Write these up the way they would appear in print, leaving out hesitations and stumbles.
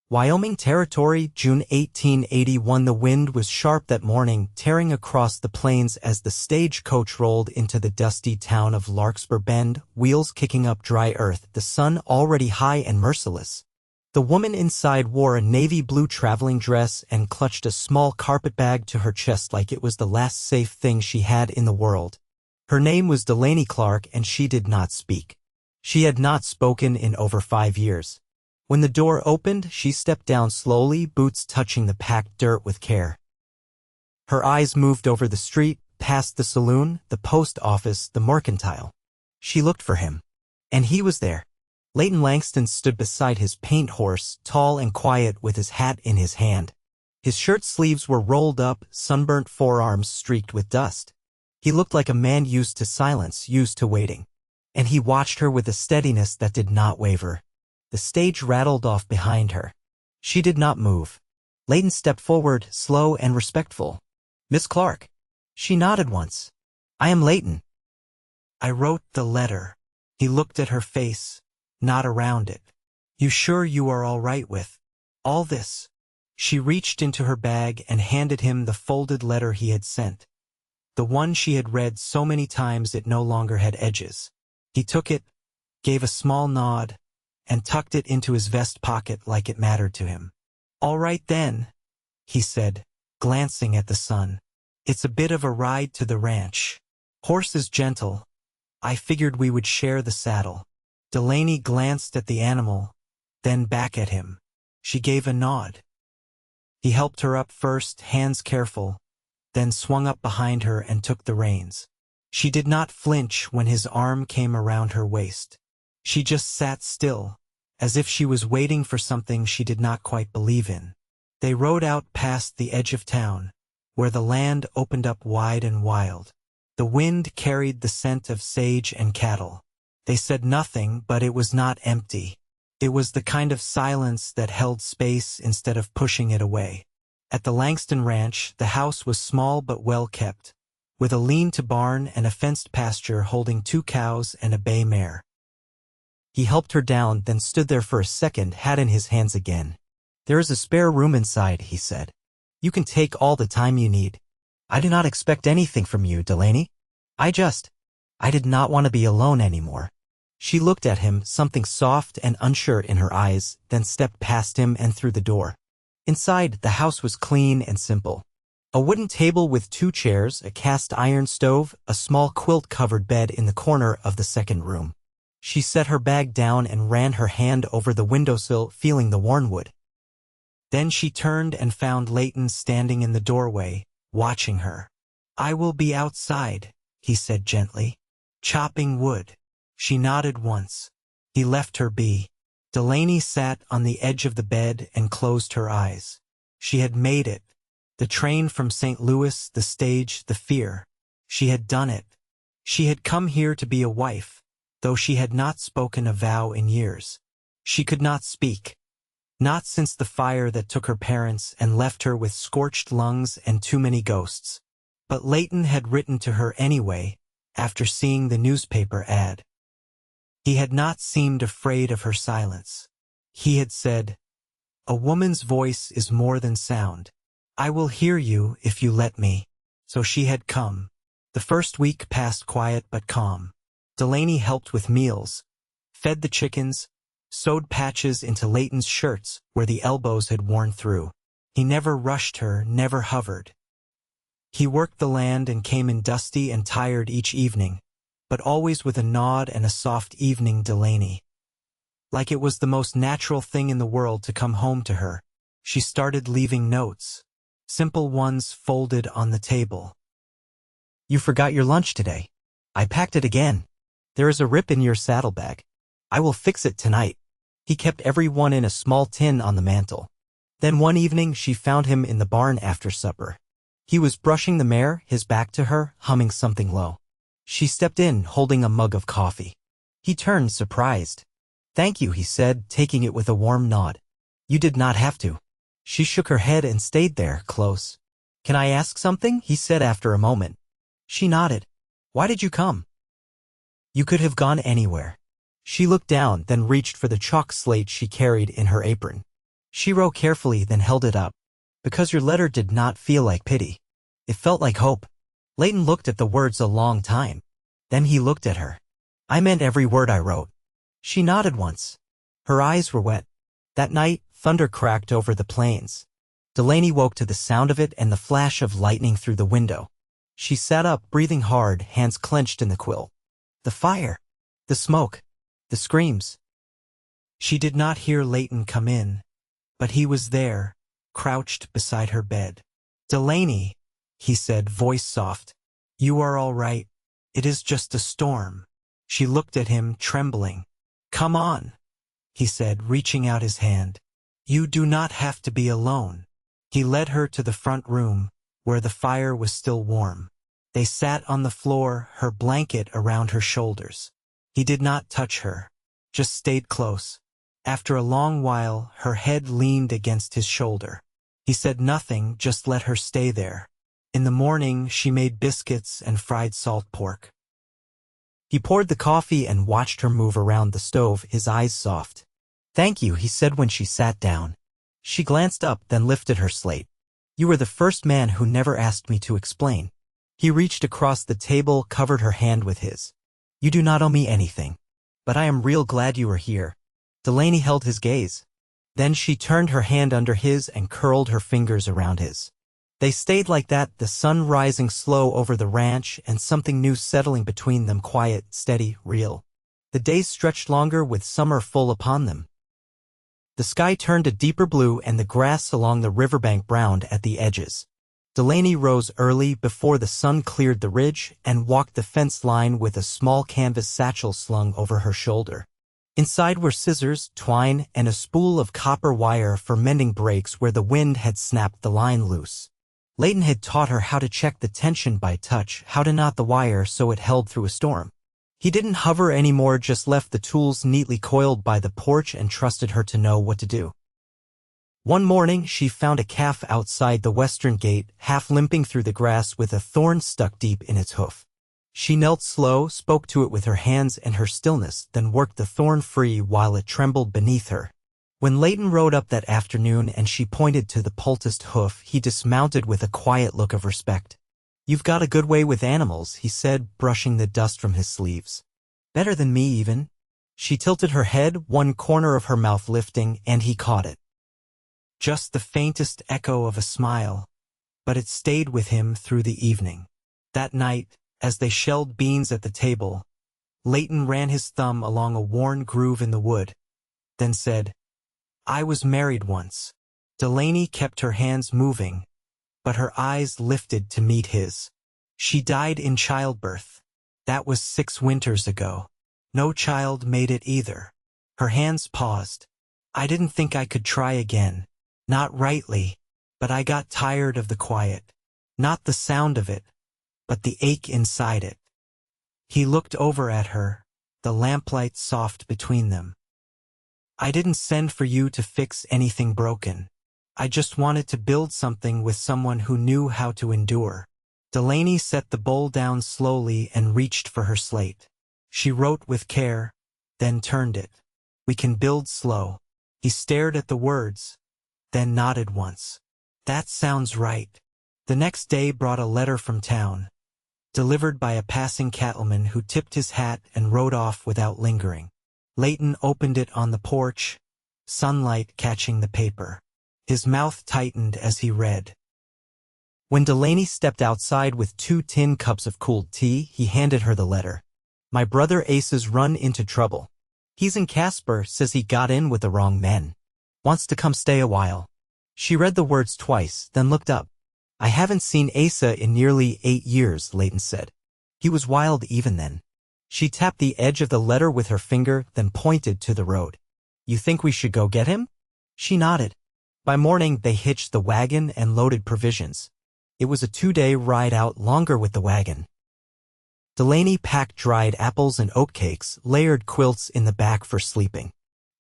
Wyoming Territory, June 1881. The wind was sharp that morning, tearing across the plains as the stagecoach rolled into the dusty town of Larkspur Bend, wheels kicking up dry earth, the sun already high and merciless. The woman inside wore a navy blue traveling dress and clutched a small carpetbag to her chest like it was the last safe thing she had in the world. Her name was Delaney Clarke, and she did not speak. She had not spoken in over 5 years. When the door opened, she stepped down slowly, boots touching the packed dirt with care. Her eyes moved over the street, past the saloon, the post office, the mercantile. She looked for him. And he was there. Leighton Langston stood beside his paint horse, tall and quiet with his hat in his hand. His shirt sleeves were rolled up, sunburnt forearms streaked with dust. He looked like a man used to silence, used to waiting. And he watched her with a steadiness that did not waver. The stage rattled off behind her. She did not move. Leighton stepped forward, slow and respectful. "Miss Clarke." She nodded once. "I am Leighton. I wrote the letter." He looked at her face, not around it. "You sure you are all right with all this?" She reached into her bag and handed him the folded letter he had sent. The one she had read so many times it no longer had edges. He took it, gave a small nod, and tucked it into his vest pocket like it mattered to him. "All right then," he said, glancing at the sun. "It's a bit of a ride to the ranch. Horse is gentle. I figured we would share the saddle." Delaney glanced at the animal, then back at him. She gave a nod. He helped her up first, hands careful, then swung up behind her and took the reins. She did not flinch when his arm came around her waist. She just sat still, as if she was waiting for something she did not quite believe in. They rode out past the edge of town, where the land opened up wide and wild. The wind carried the scent of sage and cattle. They said nothing, but it was not empty. It was the kind of silence that held space instead of pushing it away. At the Langston Ranch, the house was small but well kept, with a lean-to barn and a fenced pasture holding 2 cows and a bay mare. He helped her down, then stood there for a second, hat in his hands again. "There is a spare room inside," he said. "You can take all the time you need. I do not expect anything from you, Delaney. I did not want to be alone anymore." She looked at him, something soft and unsure in her eyes, then stepped past him and through the door. Inside, the house was clean and simple. A wooden table with 2 chairs, a cast-iron stove, a small quilt-covered bed in the corner of the second room. She set her bag down and ran her hand over the windowsill, feeling the worn wood. Then she turned and found Leighton standing in the doorway, watching her. "I will be outside," he said gently, "chopping wood." She nodded once. He left her be. Delaney sat on the edge of the bed and closed her eyes. She had made it. The train from St. Louis, the stage, the fear. She had done it. She had come here to be a wife, though she had not spoken a vow in years. She could not speak. Not since the fire that took her parents and left her with scorched lungs and too many ghosts. But Leighton had written to her anyway, after seeing the newspaper ad. He had not seemed afraid of her silence. He had said, "A woman's voice is more than sound. I will hear you if you let me." So she had come. The first week passed quiet but calm. Delaney helped with meals, fed the chickens, sewed patches into Leighton's shirts where the elbows had worn through. He never rushed her, never hovered. He worked the land and came in dusty and tired each evening, but always with a nod and a soft "evening, Delaney." Like it was the most natural thing in the world to come home to her. She started leaving notes, simple ones folded on the table. "You forgot your lunch today. I packed it again. There is a rip in your saddlebag. I will fix it tonight." He kept every one in a small tin on the mantel. Then one evening she found him in the barn after supper. He was brushing the mare, his back to her, humming something low. She stepped in, holding a mug of coffee. He turned, surprised. "Thank you," he said, taking it with a warm nod. "You did not have to." She shook her head and stayed there, close. "Can I ask something?" he said after a moment. She nodded. "Why did you come?" "You could have gone anywhere." She looked down, then reached for the chalk slate she carried in her apron. She wrote carefully, then held it up. Because your letter did not feel like pity. It felt like hope. Leighton looked at the words a long time. Then he looked at her. I meant every word I wrote. She nodded once. Her eyes were wet. That night, thunder cracked over the plains. Delaney woke to the sound of it and the flash of lightning through the window. She sat up, breathing hard, hands clenched in the quilt. The fire. The smoke. The screams. She did not hear Leighton come in. But he was there, crouched beside her bed. Delaney, he said, voice soft. You are all right. It is just a storm. She looked at him, trembling. Come on, he said, reaching out his hand. You do not have to be alone. He led her to the front room, where the fire was still warm. They sat on the floor, her blanket around her shoulders. He did not touch her, just stayed close. After a long while, her head leaned against his shoulder. He said nothing, just let her stay there. In the morning, she made biscuits and fried salt pork. He poured the coffee and watched her move around the stove, his eyes soft. Thank you, he said when she sat down. She glanced up, then lifted her slate. You were the first man who never asked me to explain. He reached across the table, covered her hand with his. You do not owe me anything. But I am real glad you are here. Delaney held his gaze. Then she turned her hand under his and curled her fingers around his. They stayed like that, the sun rising slow over the ranch and something new settling between them, quiet, steady, real. The days stretched longer with summer full upon them. The sky turned a deeper blue and the grass along the riverbank browned at the edges. Delaney rose early before the sun cleared the ridge and walked the fence line with a small canvas satchel slung over her shoulder. Inside were scissors, twine, and a spool of copper wire for mending breaks where the wind had snapped the line loose. Leighton had taught her how to check the tension by touch, how to knot the wire so it held through a storm. He didn't hover anymore, just left the tools neatly coiled by the porch and trusted her to know what to do. One morning, she found a calf outside the western gate, half limping through the grass with a thorn stuck deep in its hoof. She knelt slow, spoke to it with her hands and her stillness, then worked the thorn free while it trembled beneath her. When Leighton rode up that afternoon and she pointed to the poulticed hoof, he dismounted with a quiet look of respect. You've got a good way with animals, he said, brushing the dust from his sleeves. Better than me, even. She tilted her head, one corner of her mouth lifting, and he caught it. Just the faintest echo of a smile, but it stayed with him through the evening. That night, as they shelled beans at the table, Leighton ran his thumb along a worn groove in the wood, then said, I was married once. Delaney kept her hands moving, but her eyes lifted to meet his. She died in childbirth. That was 6 winters ago. No child made it either. Her hands paused. I didn't think I could try again. Not rightly, but I got tired of the quiet. Not the sound of it, but the ache inside it. He looked over at her, the lamplight soft between them. I didn't send for you to fix anything broken. I just wanted to build something with someone who knew how to endure. Delaney set the bowl down slowly and reached for her slate. She wrote with care, then turned it. We can build slow. He stared at the words, then nodded once. That sounds right. The next day brought a letter from town, delivered by a passing cattleman who tipped his hat and rode off without lingering. Leighton opened it on the porch, sunlight catching the paper. His mouth tightened as he read. When Delaney stepped outside with 2 tin cups of cooled tea, he handed her the letter. My brother Ace's run into trouble. He's in Casper, says he got in with the wrong men. Wants to come stay a while. She read the words twice, then looked up. I haven't seen Asa in nearly 8 years, Leighton said. He was wild even then. She tapped the edge of the letter with her finger, then pointed to the road. You think we should go get him? She nodded. By morning, they hitched the wagon and loaded provisions. It was a 2-day ride out, longer with the wagon. Delaney packed dried apples and oatcakes, layered quilts in the back for sleeping.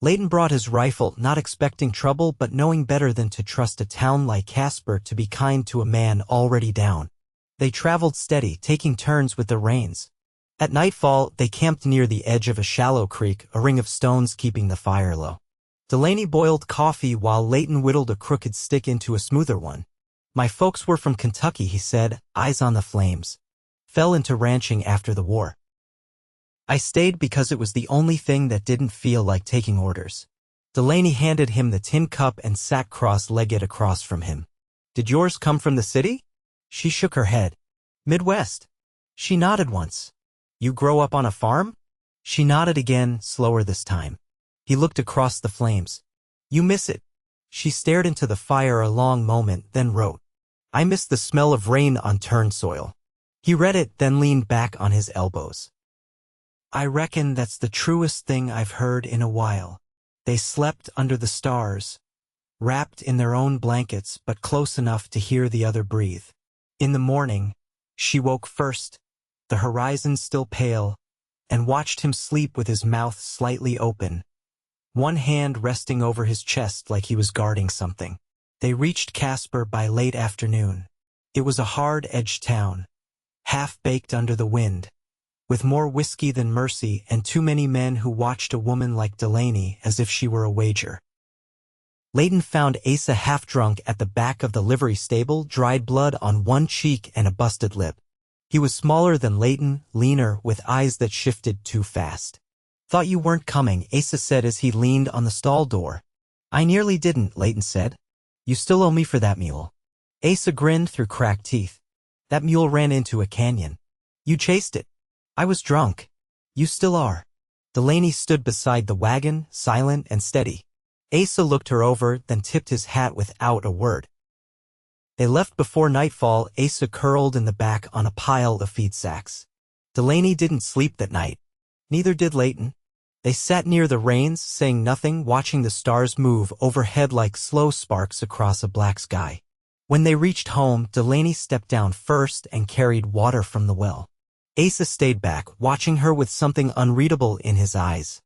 Leighton brought his rifle, not expecting trouble but knowing better than to trust a town like Casper to be kind to a man already down. They traveled steady, taking turns with the reins. At nightfall, they camped near the edge of a shallow creek, a ring of stones keeping the fire low. Delaney boiled coffee while Leighton whittled a crooked stick into a smoother one. My folks were from Kentucky, he said, eyes on the flames. Fell into ranching after the war. I stayed because it was the only thing that didn't feel like taking orders. Delaney handed him the tin cup and sat cross-legged across from him. Did yours come from the city? She shook her head. Midwest. She nodded once. You grow up on a farm? She nodded again, slower this time. He looked across the flames. You miss it. She stared into the fire a long moment, then wrote. I miss the smell of rain on turned soil. He read it, then leaned back on his elbows. I reckon that's the truest thing I've heard in a while. They slept under the stars, wrapped in their own blankets but close enough to hear the other breathe. In the morning, she woke first, the horizon still pale, and watched him sleep with his mouth slightly open, one hand resting over his chest like he was guarding something. They reached Casper by late afternoon. It was a hard-edged town, half-baked under the wind, with more whiskey than mercy and too many men who watched a woman like Delaney as if she were a wager. Leighton found Asa half-drunk at the back of the livery stable, dried blood on one cheek and a busted lip. He was smaller than Leighton, leaner, with eyes that shifted too fast. Thought you weren't coming, Asa said as he leaned on the stall door. I nearly didn't, Leighton said. You still owe me for that mule. Asa grinned through cracked teeth. That mule ran into a canyon. You chased it. I was drunk. You still are. Delaney stood beside the wagon, silent and steady. Asa looked her over, then tipped his hat without a word. They left before nightfall, Asa curled in the back on a pile of feed sacks. Delaney didn't sleep that night. Neither did Leighton. They sat near the reins, saying nothing, watching the stars move overhead like slow sparks across a black sky. When they reached home, Delaney stepped down first and carried water from the well. Asa stayed back, watching her with something unreadable in his eyes.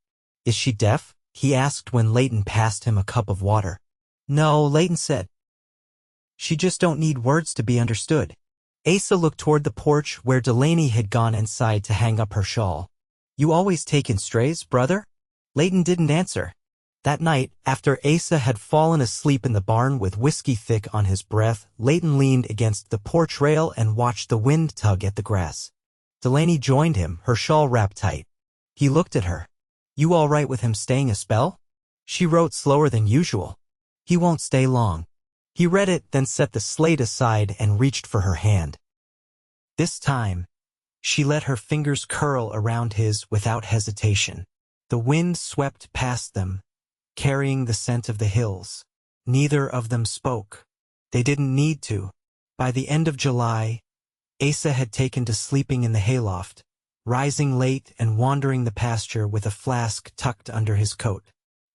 Is she deaf? He asked when Leighton passed him a cup of water. No, Leighton said. She just don't need words to be understood. Asa looked toward the porch where Delaney had gone inside to hang up her shawl. You always take in strays, brother? Leighton didn't answer. That night, after Asa had fallen asleep in the barn with whiskey thick on his breath, Leighton leaned against the porch rail and watched the wind tug at the grass. Delaney joined him, her shawl wrapped tight. He looked at her. You all right with him staying a spell? She wrote slower than usual. He won't stay long. He read it, then set the slate aside and reached for her hand. This time, she let her fingers curl around his without hesitation. The wind swept past them, carrying the scent of the hills. Neither of them spoke. They didn't need to. By the end of July, Asa had taken to sleeping in the hayloft, rising late and wandering the pasture with a flask tucked under his coat.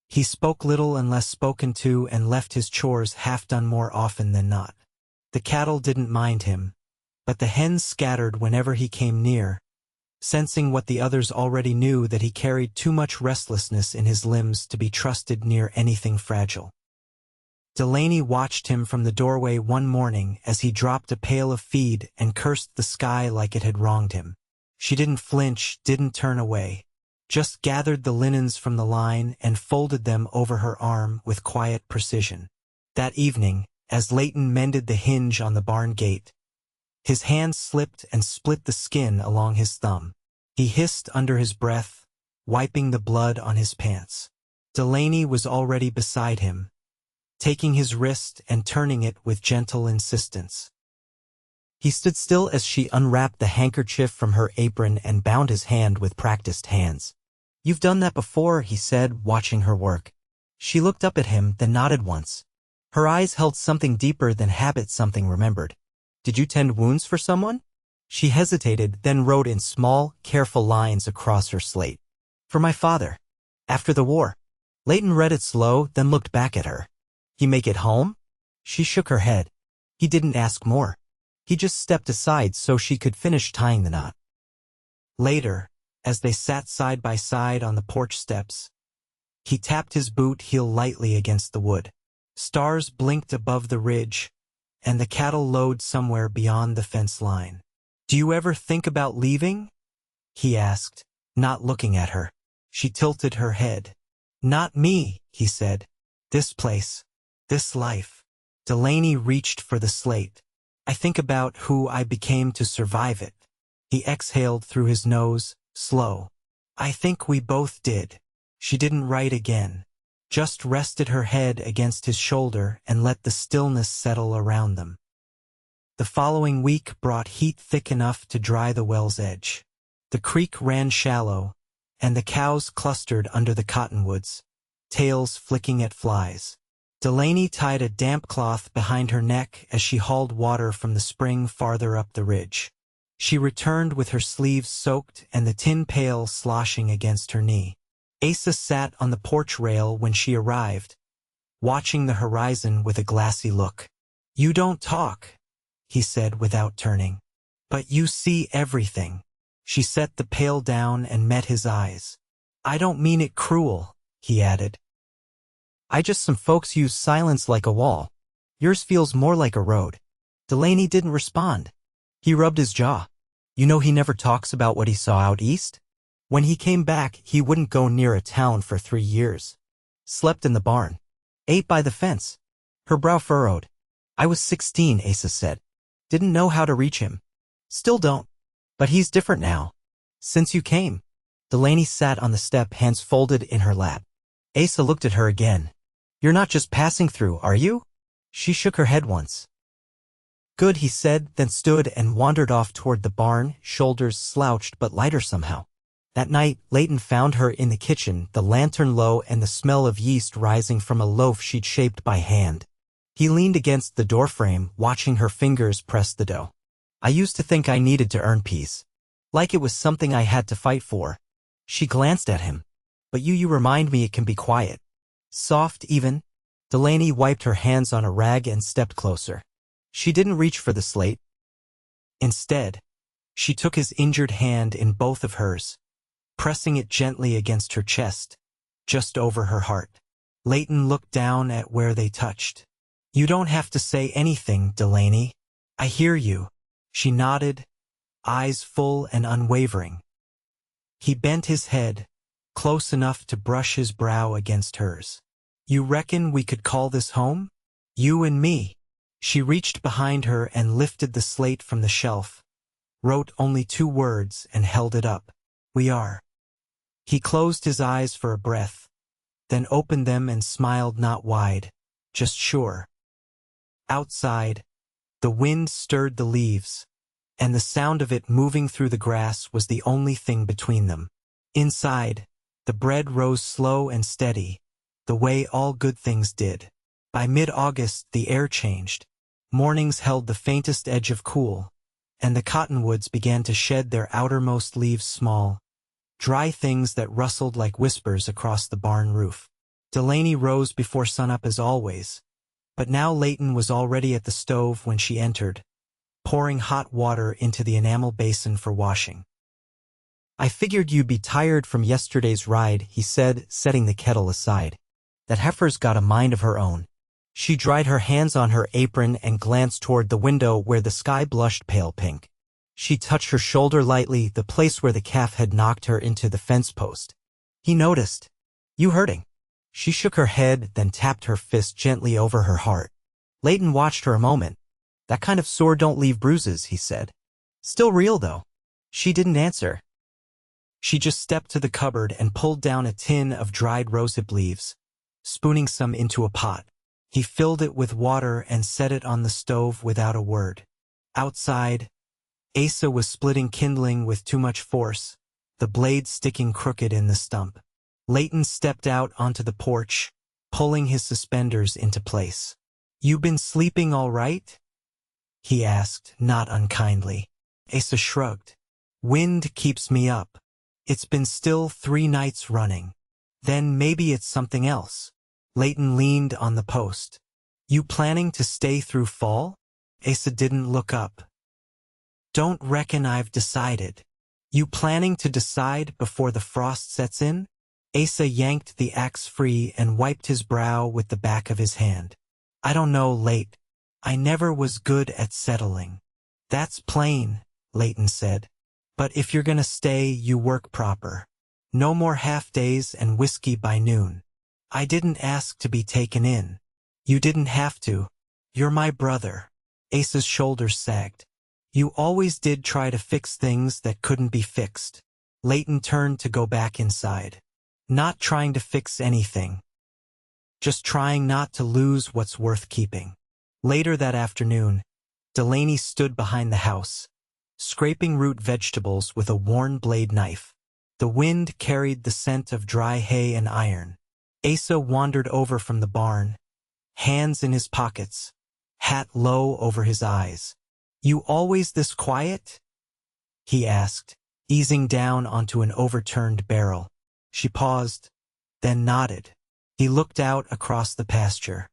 He spoke little unless spoken to and left his chores half done more often than not. The cattle didn't mind him, but the hens scattered whenever he came near, sensing what the others already knew, that he carried too much restlessness in his limbs to be trusted near anything fragile. Delaney watched him from the doorway one morning as he dropped a pail of feed and cursed the sky like it had wronged him. She didn't flinch, didn't turn away, just gathered the linens from the line and folded them over her arm with quiet precision. That evening, as Leighton mended the hinge on the barn gate, his hand slipped and split the skin along his thumb. He hissed under his breath, wiping the blood on his pants. Delaney was already beside him, taking his wrist and turning it with gentle insistence. He stood still as she unwrapped the handkerchief from her apron and bound his hand with practiced hands. You've done that before, he said, watching her work. She looked up at him, then nodded once. Her eyes held something deeper than habit, something remembered. Did you tend wounds for someone? She hesitated, then wrote in small, careful lines across her slate. For my father. After the war. Leighton read it slow, then looked back at her. He make it home? She shook her head. He didn't ask more. He just stepped aside so she could finish tying the knot. Later, as they sat side by side on the porch steps, he tapped his boot heel lightly against the wood. Stars blinked above the ridge, and the cattle lowed somewhere beyond the fence line. Do you ever think about leaving? He asked, not looking at her. She tilted her head. Not me, he said. This place. This life. Delaney reached for the slate. I think about who I became to survive it. He exhaled through his nose, slow. I think we both did. She didn't write again. Just rested her head against his shoulder and let the stillness settle around them. The following week brought heat thick enough to dry the well's edge. The creek ran shallow, and the cows clustered under the cottonwoods, tails flicking at flies. Delaney tied a damp cloth behind her neck as she hauled water from the spring farther up the ridge. She returned with her sleeves soaked and the tin pail sloshing against her knee. Asa sat on the porch rail when she arrived, watching the horizon with a glassy look. You don't talk, he said without turning. But you see everything. She set the pail down and met his eyes. I don't mean it cruel, he added. Some folks use silence like a wall. Yours feels more like a road. Delaney didn't respond. He rubbed his jaw. You know he never talks about what he saw out east? When he came back, he wouldn't go near a town for 3 years. Slept in the barn. Ate by the fence. Her brow furrowed. I was 16, Asa said. Didn't know how to reach him. Still don't. But he's different now. Since you came. Delaney sat on the step, hands folded in her lap. Asa looked at her again. You're not just passing through, are you? She shook her head once. Good, he said, then stood and wandered off toward the barn, shoulders slouched but lighter somehow. That night, Leighton found her in the kitchen, the lantern low and the smell of yeast rising from a loaf she'd shaped by hand. He leaned against the doorframe, watching her fingers press the dough. I used to think I needed to earn peace. Like it was something I had to fight for. She glanced at him. But you remind me it can be quiet. Soft, even. Delaney wiped her hands on a rag and stepped closer. She didn't reach for the slate. Instead, she took his injured hand in both of hers, pressing it gently against her chest, just over her heart. Leighton looked down at where they touched. You don't have to say anything, Delaney. I hear you. She nodded, eyes full and unwavering. He bent his head, close enough to brush his brow against hers. You reckon we could call this home? You and me. She reached behind her and lifted the slate from the shelf, wrote only 2 words and held it up. We are. He closed his eyes for a breath, then opened them and smiled not wide, just sure. Outside, the wind stirred the leaves, and the sound of it moving through the grass was the only thing between them. Inside, the bread rose slow and steady, the way all good things did. By mid-August, the air changed. Mornings held the faintest edge of cool, and the cottonwoods began to shed their outermost leaves, small, dry things that rustled like whispers across the barn roof. Delaney rose before sunup as always, but now Leighton was already at the stove when she entered, pouring hot water into the enamel basin for washing. I figured you'd be tired from yesterday's ride, he said, setting the kettle aside. That heifer's got a mind of her own. She dried her hands on her apron and glanced toward the window where the sky blushed pale pink. She touched her shoulder lightly, the place where the calf had knocked her into the fence post. He noticed. You hurting? She shook her head, then tapped her fist gently over her heart. Leighton watched her a moment. That kind of sore don't leave bruises, he said. Still real, though. She didn't answer. She just stepped to the cupboard and pulled down a tin of dried rosehip leaves, spooning some into a pot. He filled it with water and set it on the stove without a word. Outside, Asa was splitting kindling with too much force, the blade sticking crooked in the stump. Leighton stepped out onto the porch, pulling his suspenders into place. You been sleeping all right? He asked, not unkindly. Asa shrugged. Wind keeps me up. It's been still 3 nights running. Then maybe it's something else. Leighton leaned on the post. You planning to stay through fall? Asa didn't look up. Don't reckon I've decided. You planning to decide before the frost sets in? Asa yanked the axe free and wiped his brow with the back of his hand. I don't know, Leight. I never was good at settling. That's plain, Leighton said. But if you're gonna stay, you work proper. No more half days and whiskey by noon. I didn't ask to be taken in. You didn't have to. You're my brother. Asa's shoulders sagged. You always did try to fix things that couldn't be fixed. Leighton turned to go back inside. Not trying to fix anything. Just trying not to lose what's worth keeping. Later that afternoon, Delaney stood behind the house, scraping root vegetables with a worn blade knife. The wind carried the scent of dry hay and iron. Asa wandered over from the barn, hands in his pockets, hat low over his eyes. You always this quiet? He asked, easing down onto an overturned barrel. She paused, then nodded. He looked out across the pasture.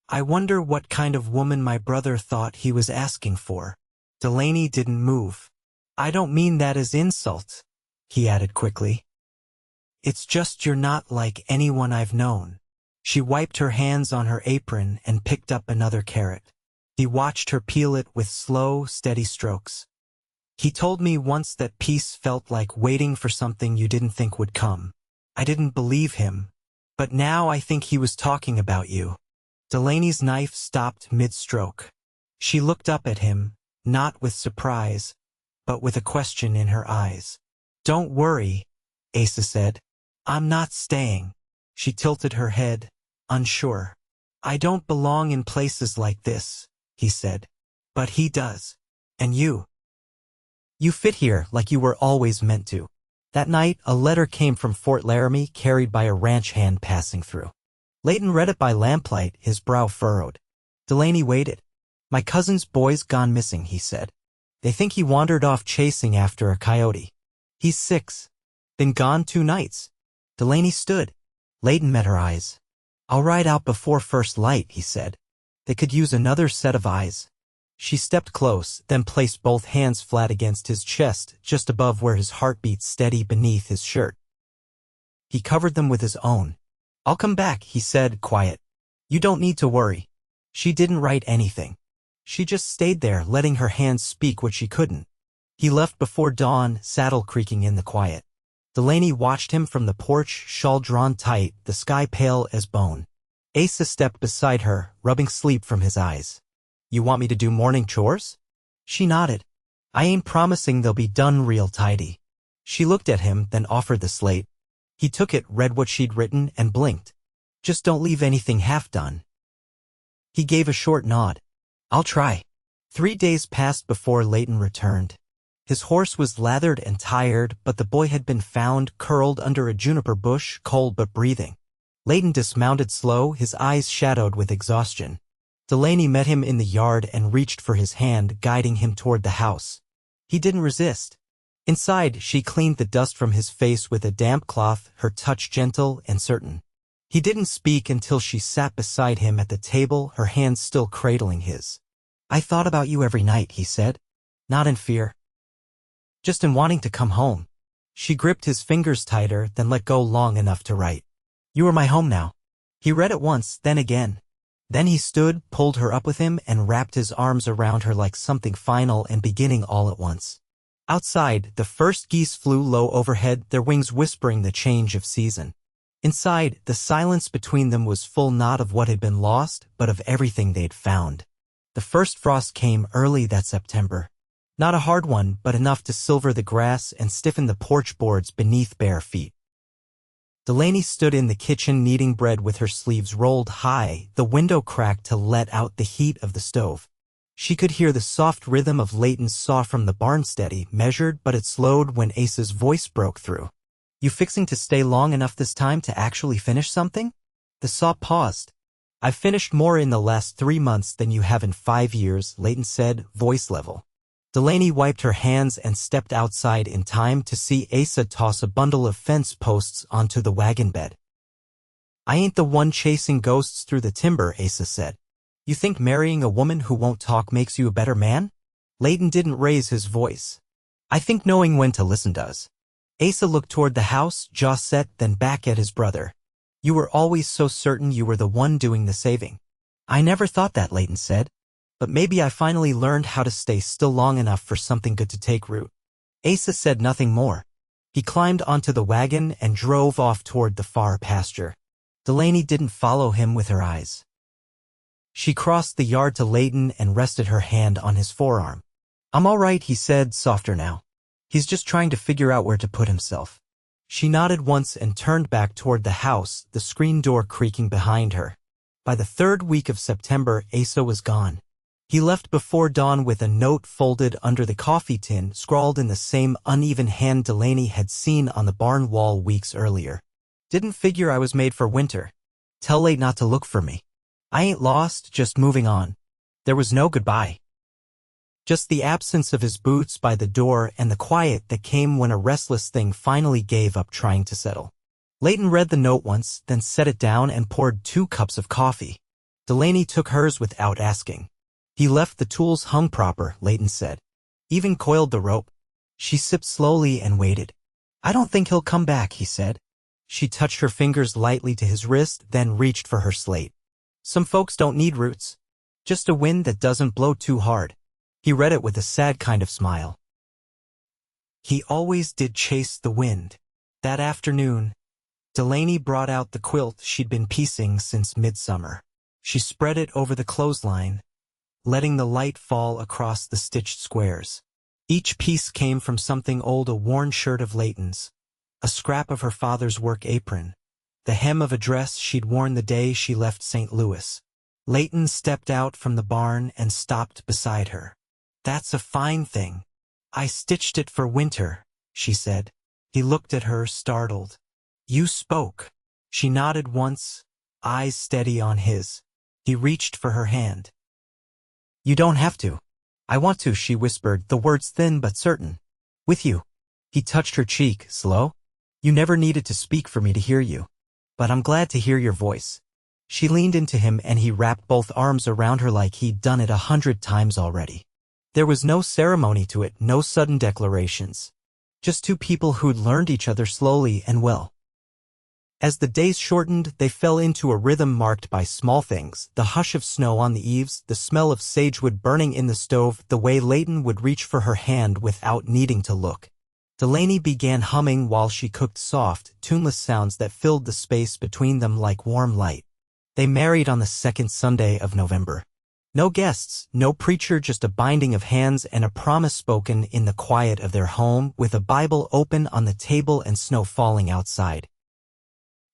I wonder what kind of woman my brother thought he was asking for. Delaney didn't move. I don't mean that as insult, he added quickly. It's just you're not like anyone I've known. She wiped her hands on her apron and picked up another carrot. He watched her peel it with slow, steady strokes. He told me once that peace felt like waiting for something you didn't think would come. I didn't believe him, but now I think he was talking about you. Delaney's knife stopped mid-stroke. She looked up at him, not with surprise, but with a question in her eyes. Don't worry, Asa said. I'm not staying. She tilted her head, unsure. I don't belong in places like this, he said. But he does. And you. You fit here like you were always meant to. That night, a letter came from Fort Laramie carried by a ranch hand passing through. Leighton read it by lamplight, his brow furrowed. Delaney waited. My cousin's boy's gone missing, he said. They think he wandered off chasing after a coyote. He's 6. Been gone 2 nights. Delaney stood. Leighton met her eyes. I'll ride out before first light, he said. They could use another set of eyes. She stepped close, then placed both hands flat against his chest, just above where his heart beat steady beneath his shirt. He covered them with his own. I'll come back, he said, quiet. You don't need to worry. She didn't write anything. She just stayed there, letting her hands speak what she couldn't. He left before dawn, saddle creaking in the quiet. Delaney watched him from the porch, shawl drawn tight, the sky pale as bone. Asa stepped beside her, rubbing sleep from his eyes. You want me to do morning chores? She nodded. I ain't promising they'll be done real tidy. She looked at him, then offered the slate. He took it, read what she'd written, and blinked. Just don't leave anything half done. He gave a short nod. I'll try. 3 days passed before Leighton returned. His horse was lathered and tired, but the boy had been found curled under a juniper bush, cold but breathing. Leighton dismounted slow, his eyes shadowed with exhaustion. Delaney met him in the yard and reached for his hand, guiding him toward the house. He didn't resist. Inside, she cleaned the dust from his face with a damp cloth, her touch gentle and certain. He didn't speak until she sat beside him at the table, her hands still cradling his. I thought about you every night, he said. Not in fear. Just in wanting to come home. She gripped his fingers tighter, then let go long enough to write. You are my home now. He read it once, then again. Then he stood, pulled her up with him, and wrapped his arms around her like something final and beginning all at once. Outside, the first geese flew low overhead, their wings whispering the change of season. Inside, the silence between them was full not of what had been lost, but of everything they'd found. The first frost came early that September. Not a hard one, but enough to silver the grass and stiffen the porch boards beneath bare feet. Delaney stood in the kitchen kneading bread with her sleeves rolled high, the window cracked to let out the heat of the stove. She could hear the soft rhythm of Leighton's saw from the barn, steady, measured, but it slowed when Asa's voice broke through. You fixing to stay long enough this time to actually finish something? The saw paused. I've finished more in the last 3 months than you have in 5 years, Leighton said, voice level. Delaney wiped her hands and stepped outside in time to see Asa toss a bundle of fence posts onto the wagon bed. I ain't the one chasing ghosts through the timber, Asa said. You think marrying a woman who won't talk makes you a better man? Leighton didn't raise his voice. I think knowing when to listen does. Asa looked toward the house, jaw set, then back at his brother. You were always so certain you were the one doing the saving. I never thought that, Leighton said. But maybe I finally learned how to stay still long enough for something good to take root. Asa said nothing more. He climbed onto the wagon and drove off toward the far pasture. Delaney didn't follow him with her eyes. She crossed the yard to Leighton and rested her hand on his forearm. "I'm all right," he said, softer now. "He's just trying to figure out where to put himself." She nodded once and turned back toward the house, the screen door creaking behind her. By the third week of September, Asa was gone. He left before dawn with a note folded under the coffee tin, scrawled in the same uneven hand Delaney had seen on the barn wall weeks earlier. "Didn't figure I was made for winter. Tell Leighton not to look for me. I ain't lost, just moving on." There was no goodbye. Just the absence of his boots by the door and the quiet that came when a restless thing finally gave up trying to settle. Leighton read the note once, then set it down and poured 2 cups of coffee. Delaney took hers without asking. "He left the tools hung proper," Leighton said. "Even coiled the rope." She sipped slowly and waited. "I don't think he'll come back," he said. She touched her fingers lightly to his wrist, then reached for her slate. "Some folks don't need roots. Just a wind that doesn't blow too hard." He read it with a sad kind of smile. He always did chase the wind. That afternoon, Delaney brought out the quilt she'd been piecing since midsummer. She spread it over the clothesline, letting the light fall across the stitched squares. Each piece came from something old: a worn shirt of Leighton's, a scrap of her father's work apron, the hem of a dress she'd worn the day she left St. Louis. Leighton stepped out from the barn and stopped beside her. "That's a fine thing. I stitched it for winter," she said. He looked at her, startled. "You spoke." She nodded once, eyes steady on his. He reached for her hand. "You don't have to." "I want to," she whispered, the words thin but certain. "With you." He touched her cheek, slow. "You never needed to speak for me to hear you. But I'm glad to hear your voice." She leaned into him and he wrapped both arms around her like he'd done it 100 times already. There was no ceremony to it, no sudden declarations. Just 2 people who'd learned each other slowly and well. As the days shortened, they fell into a rhythm marked by small things: the hush of snow on the eaves, the smell of sagewood burning in the stove, the way Leighton would reach for her hand without needing to look. Delaney began humming while she cooked, soft, tuneless sounds that filled the space between them like warm light. They married on the 2nd Sunday of November. No guests, no preacher, just a binding of hands and a promise spoken in the quiet of their home, with a Bible open on the table and snow falling outside.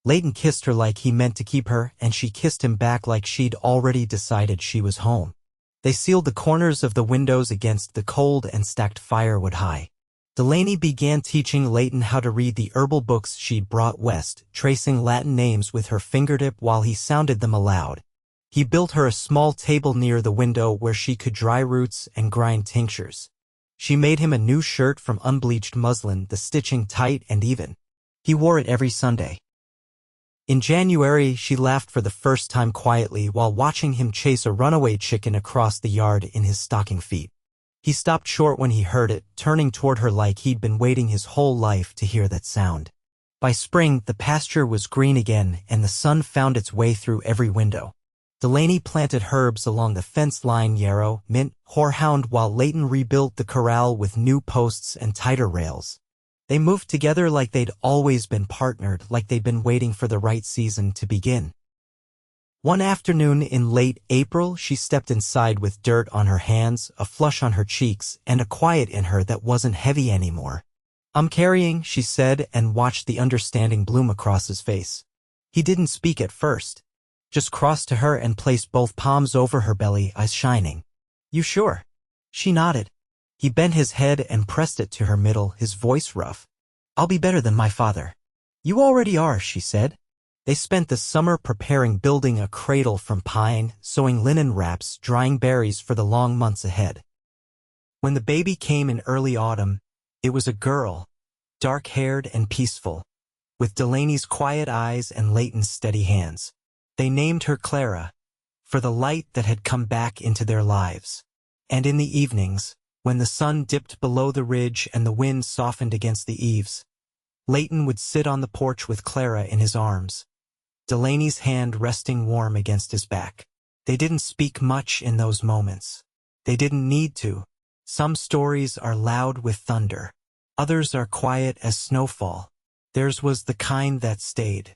Leighton kissed her like he meant to keep her, and she kissed him back like she'd already decided she was home. They sealed the corners of the windows against the cold and stacked firewood high. Delaney began teaching Leighton how to read the herbal books she'd brought west, tracing Latin names with her fingertip while he sounded them aloud. He built her a small table near the window where she could dry roots and grind tinctures. She made him a new shirt from unbleached muslin, the stitching tight and even. He wore it every Sunday. In January, she laughed for the first time quietly while watching him chase a runaway chicken across the yard in his stocking feet. He stopped short when he heard it, turning toward her like he'd been waiting his whole life to hear that sound. By spring, the pasture was green again and the sun found its way through every window. Delaney planted herbs along the fence line: yarrow, mint, horehound, while Leighton rebuilt the corral with new posts and tighter rails. They moved together like they'd always been partnered, like they'd been waiting for the right season to begin. One afternoon in late April, she stepped inside with dirt on her hands, a flush on her cheeks, and a quiet in her that wasn't heavy anymore. "I'm carrying," she said, and watched the understanding bloom across his face. He didn't speak at first. Just crossed to her and placed both palms over her belly, eyes shining. "You sure?" She nodded. He bent his head and pressed it to her middle, his voice rough. "I'll be better than my father." "You already are," she said. They spent the summer preparing, building a cradle from pine, sewing linen wraps, drying berries for the long months ahead. When the baby came in early autumn, it was a girl, dark-haired and peaceful, with Delaney's quiet eyes and Leighton's steady hands. They named her Clara, for the light that had come back into their lives. And in the evenings, when the sun dipped below the ridge and the wind softened against the eaves, Leighton would sit on the porch with Clara in his arms, Delaney's hand resting warm against his back. They didn't speak much in those moments. They didn't need to. Some stories are loud with thunder. Others are quiet as snowfall. Theirs was the kind that stayed.